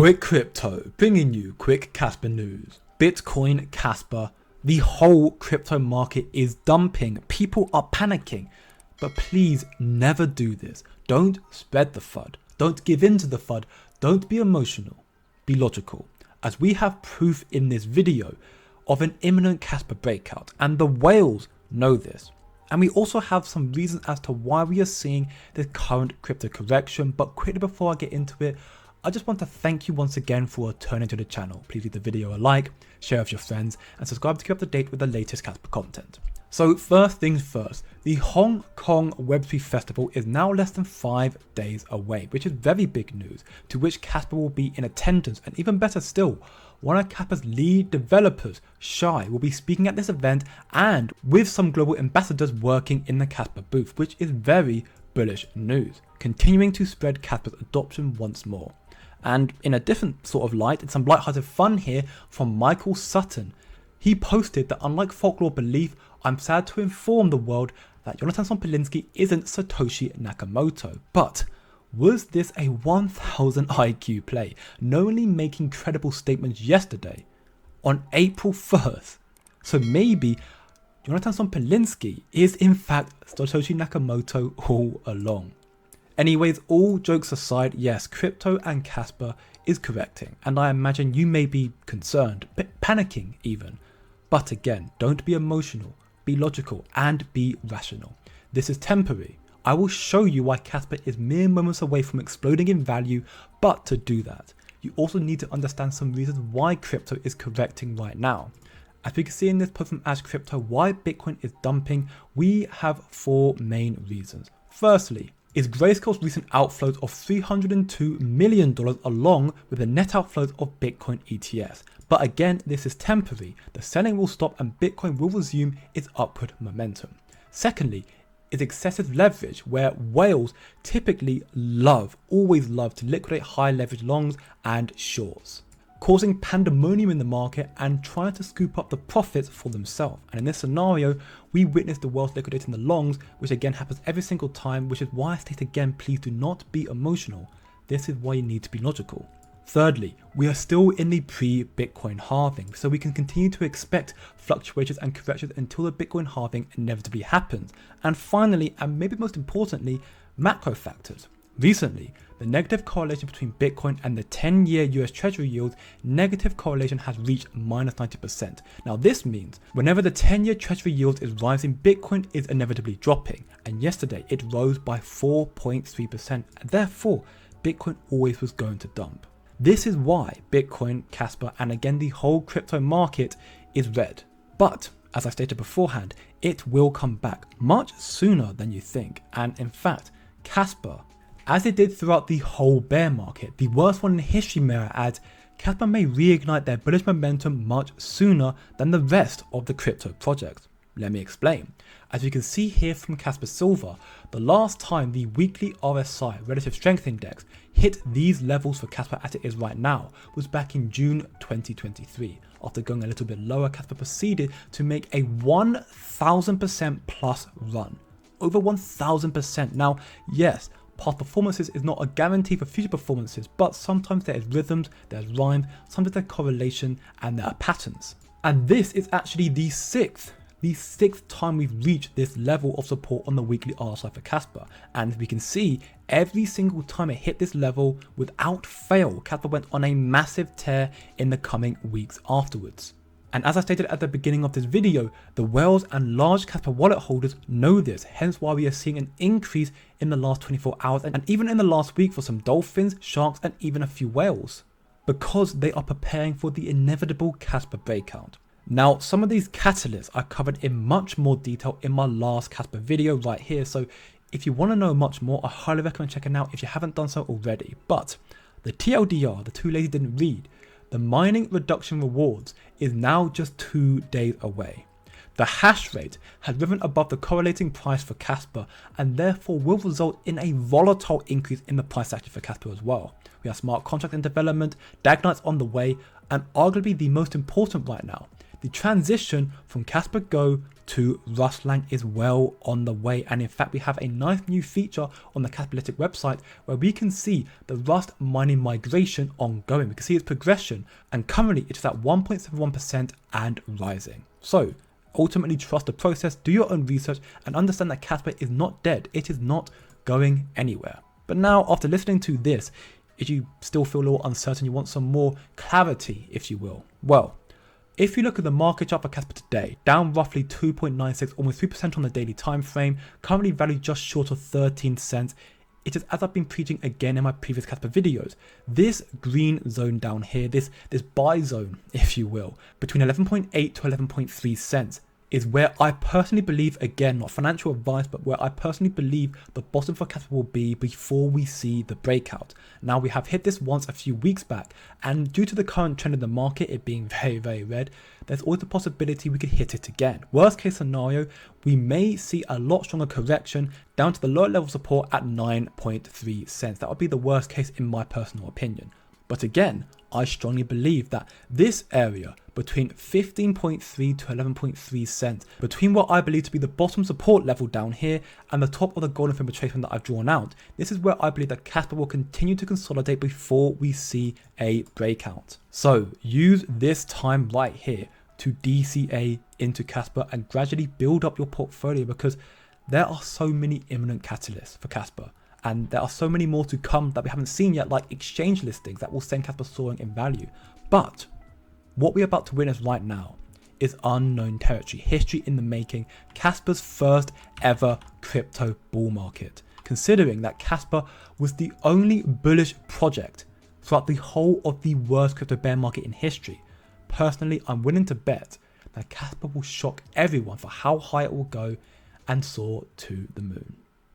Quick Crypto, bringing you quick Casper news. Bitcoin, Casper, the whole crypto market is dumping. People are panicking. But please never do this. Don't spread the FUD. Don't give in to the FUD. Don't be emotional. Be logical. As we have proof in this video of an imminent Casper breakout, and the whales know this. And we also have some reasons as to why we are seeing this current crypto correction. But quickly before I get into it, I just want to thank you once again for returning to the channel. Please leave the video a like, share with your friends, and subscribe to keep up to date with the latest Casper content. So first things first, the Hong Kong Web3 Festival is now less than 5 days away, which is very big news, to which Casper will be in attendance, and even better still, one of Casper's lead developers, Shai, will be speaking at this event and with some global ambassadors working in the Casper booth, which is very bullish news, continuing to spread Casper's adoption once more. And in a different sort of light, and some lighthearted fun here from Michael Sutton. He posted that unlike folklore belief, I'm sad to inform the world that Jonathan Sompolinsky isn't Satoshi Nakamoto. But was this a 1000 IQ play, knowingly making credible statements yesterday on April 1st? So maybe Jonathan Sompolinsky is in fact Satoshi Nakamoto all along. Anyways, all jokes aside, yes, crypto and Casper is correcting, and I imagine you may be concerned, panicking even. But again, don't be emotional, be logical, and be rational. This is temporary. I will show you why Casper is mere moments away from exploding in value, but to do that, you also need to understand some reasons why crypto is correcting right now. As we can see in this post from Ash Crypto, why Bitcoin is dumping, we have 4 main reasons. Firstly, is Grayscale's recent outflows of $302 million along with the net outflows of Bitcoin ETFs. But again, this is temporary. The selling will stop and Bitcoin will resume its upward momentum. Secondly, is excessive leverage, where whales typically always love to liquidate high leverage longs and shorts, causing pandemonium in the market and trying to scoop up the profits for themselves. And in this scenario, we witness the whales liquidating the longs, which again happens every single time, which is why I state again, please do not be emotional. This is why you need to be logical. Thirdly, we are still in the pre-Bitcoin halving, so we can continue to expect fluctuations and corrections until the Bitcoin halving inevitably happens. And finally, and maybe most importantly, macro factors. Recently, the negative correlation between Bitcoin and the 10-year US Treasury yield, negative correlation has reached -90%. Now this means whenever the 10-year Treasury yield is rising, Bitcoin is inevitably dropping. And yesterday it rose by 4.3%. Therefore, Bitcoin always was going to dump. This is why Bitcoin, Casper, and again the whole crypto market is red. But as I stated beforehand, it will come back much sooner than you think. And in fact, Casper, as it did throughout the whole bear market, the worst one in history may I add, Casper may reignite their bullish momentum much sooner than the rest of the crypto projects. Let me explain. As you can see here from Casper Silver, the last time the weekly RSI Relative Strength Index hit these levels for Casper as it is right now was back in June 2023. After going a little bit lower, Casper proceeded to make a 1000% plus run. Over 1000%. Now, yes, past performances is not a guarantee for future performances, but sometimes there is rhythms, there's rhymes, sometimes there's correlation, and there are patterns. And this is actually the sixth time we've reached this level of support on the weekly RSI for Casper. And we can see every single time it hit this level, without fail, Casper went on a massive tear in the coming weeks afterwards. And as I stated at the beginning of this video, the whales and large Casper wallet holders know this, hence why we are seeing an increase in the last 24 hours and even in the last week for some dolphins, sharks, and even a few whales, because they are preparing for the inevitable Casper breakout. Now, some of these catalysts I covered in much more detail in my last Casper video right here, so if you want to know much more, I highly recommend checking out if you haven't done so already. But the TLDR, the too lazy didn't read, the mining reduction rewards is now just 2 days away. The hash rate has risen above the correlating price for Casper and therefore will result in a volatile increase in the price action for Casper as well. We have smart contracts in development, DAG Nights on the way, and arguably the most important right now, the transition from Casper Go to Rustlang is well on the way, and in fact we have a nice new feature on the Casperlytic website where we can see the Rust mining migration ongoing. We can see its progression, and currently it is at 1.71% and rising. So ultimately trust the process, do your own research, and understand that Casper is not dead. It is not going anywhere. But now, after listening to this, if you still feel a little uncertain, you want some more clarity, if you will. Well, if you look at the market chart for Casper today, down roughly 2.96, almost 3% on the daily time frame, currently valued just short of 13 cents. It is, as I've been preaching again in my previous Casper videos, this green zone down here, this buy zone, if you will, between 11.8 to 11.3 cents is where I personally believe, again, not financial advice, but where I personally believe the bottom for Casper will be before we see the breakout. Now, we have hit this once a few weeks back, and due to the current trend in the market, it being very, very red, there's always the possibility we could hit it again. Worst case scenario, we may see a lot stronger correction down to the lower level support at 9.3 cents. That would be the worst case in my personal opinion. But again, I strongly believe that this area between 15.3 to 11.3 cents, between what I believe to be the bottom support level down here and the top of the golden fin retracement that I've drawn out, this is where I believe that Casper will continue to consolidate before we see a breakout. So use this time right here to DCA into Casper and gradually build up your portfolio, because there are so many imminent catalysts for Casper. And there are so many more to come that we haven't seen yet, like exchange listings that will send Casper soaring in value. But what we're about to witness right now is unknown territory, history in the making, Casper's first ever crypto bull market. Considering that Casper was the only bullish project throughout the whole of the worst crypto bear market in history, personally, I'm willing to bet that Casper will shock everyone for how high it will go and soar to the moon.